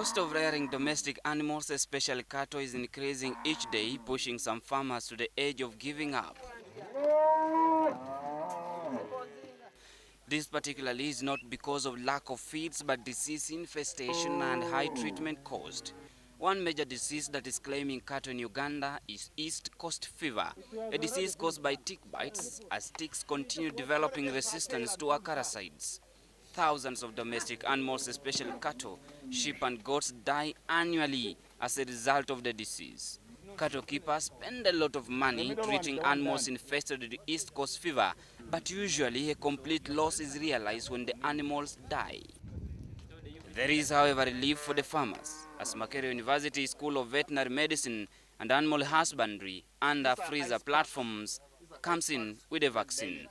cost of rearing domestic animals, especially cattle, is increasing each day, pushing some farmers to the edge of giving up. This particularly is not because of lack of feeds, but disease infestation and high treatment cost. One major disease that is claiming cattle in Uganda is East Coast fever, a disease caused by tick bites as ticks continue developing resistance to acaricides. Thousands of domestic animals, especially cattle, sheep and goats, die annually as a result of the disease. Cattle keepers spend a lot of money treating animals infested with East Coast fever, but usually a complete loss is realized when the animals die. There is, however, relief for the farmers, as Makerere University School of Veterinary Medicine and Animal Husbandry and AFRISA platforms comes in with a vaccine.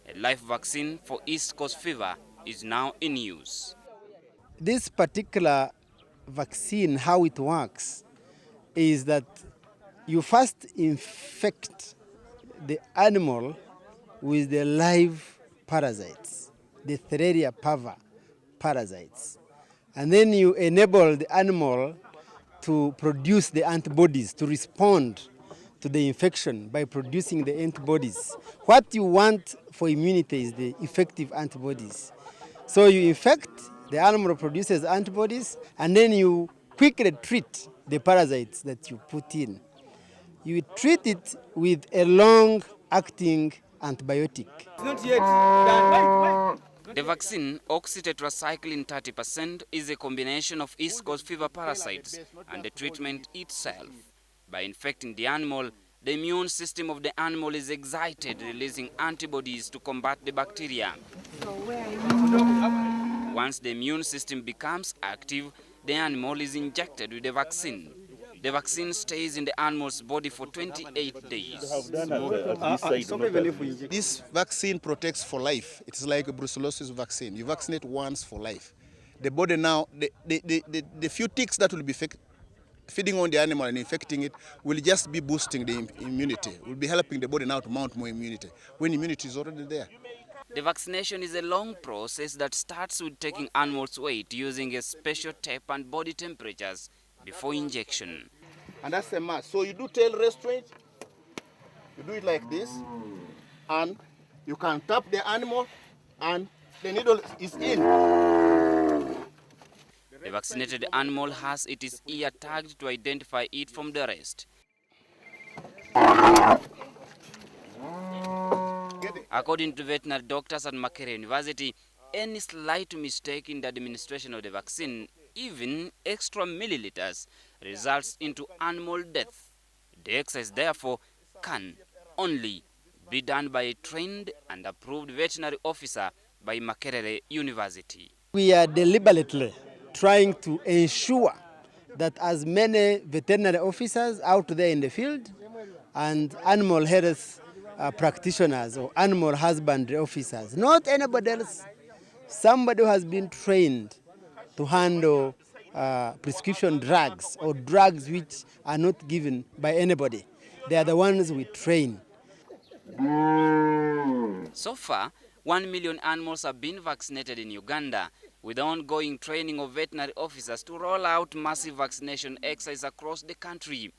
A live vaccine for East Coast fever is now in use. This particular vaccine, how it works, is that you first infect the animal with the live parasites, the Theriaria parva parasites. And then you enable the animal to produce the antibodies, to respond to the infection by producing the antibodies. What you want for immunity is the effective antibodies. So you infect, the animal produces antibodies, and then you quickly treat the parasites that you put in. You treat it with a long-acting antibiotic. It's not yet done. The vaccine, oxytetracycline 30%, is a combination of East Coast fever parasites and the treatment itself. By infecting the animal, the immune system of the animal is excited, releasing antibodies to combat the bacteria. Once the immune system becomes active, the animal is injected with the vaccine. The vaccine stays in the animal's body for 28 days. This vaccine protects for life. It's like a brucellosis vaccine. You vaccinate once for life. The body now, the few ticks that will be feeding on the animal and infecting it will just be boosting the immunity. Will be helping the body now to mount more immunity when immunity is already there. The vaccination is a long process that starts with taking animals' weight using a special tape and body temperatures before injection. And that's a mask. So you do tail restraint, you do it like this, and you can tap the animal and the needle is in. The vaccinated animal has its ear tagged to identify it from the rest. According to veterinary doctors at Makerere University, any slight mistake in the administration of the vaccine, even extra milliliters, results into animal death. The exercise, therefore, can only be done by a trained and approved veterinary officer by Makerere University. We are deliberately trying to ensure that as many veterinary officers out there in the field and animal health practitioners or animal husbandry officers, not anybody else, somebody who has been trained to handle prescription drugs or drugs which are not given by anybody. They are the ones we train. So far, 1 million animals have been vaccinated in Uganda, with ongoing training of veterinary officers to roll out massive vaccination exercises across the country.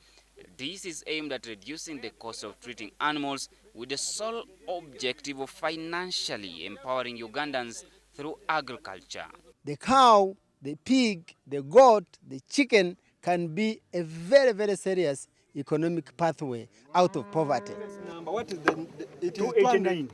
This is aimed at reducing the cost of treating animals with the sole objective of financially empowering Ugandans through agriculture. The cow, the pig, the goat, the chicken can be a very, very serious economic pathway out of poverty. What is it is 289.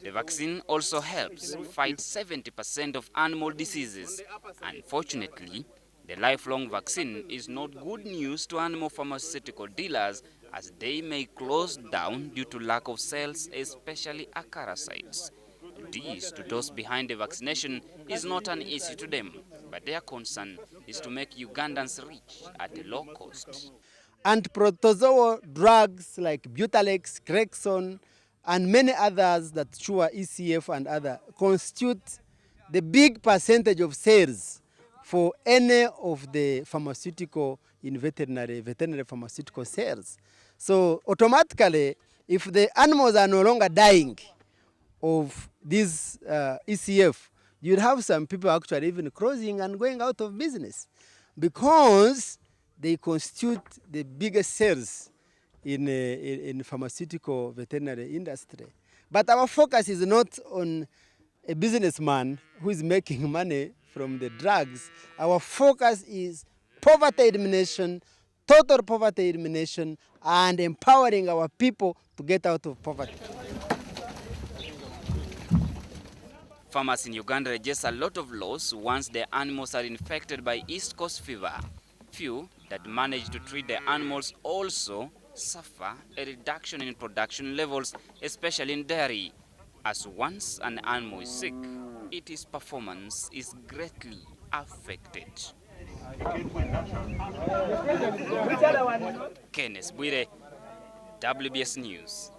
The vaccine also helps fight 70% of animal diseases. Unfortunately, the lifelong vaccine is not good news to animal pharmaceutical dealers, as they may close down due to lack of sales, especially acaricides. This, to those behind the vaccination, is not an issue to them, but their concern is to make Ugandans rich at a low cost. And protozoal drugs like Butalex, Crexon, and many others that Chua, ECF, and other constitute the big percentage of sales for any of the pharmaceutical in veterinary pharmaceutical sales. So automatically, if the animals are no longer dying of this ECF, you'd have some people actually even closing and going out of business. because they constitute the biggest sales in pharmaceutical veterinary industry. But our focus is not on a businessman who is making money from the drugs. Our focus is poverty elimination, total poverty elimination, and empowering our people to get out of poverty. Farmers in Uganda register a lot of loss once their animals are infected by East Coast fever. Few that manage to treat their animals also suffer a reduction in production levels, especially in dairy, as once an animal is sick, its performance is greatly affected. Kenneth Bwire, WBS News.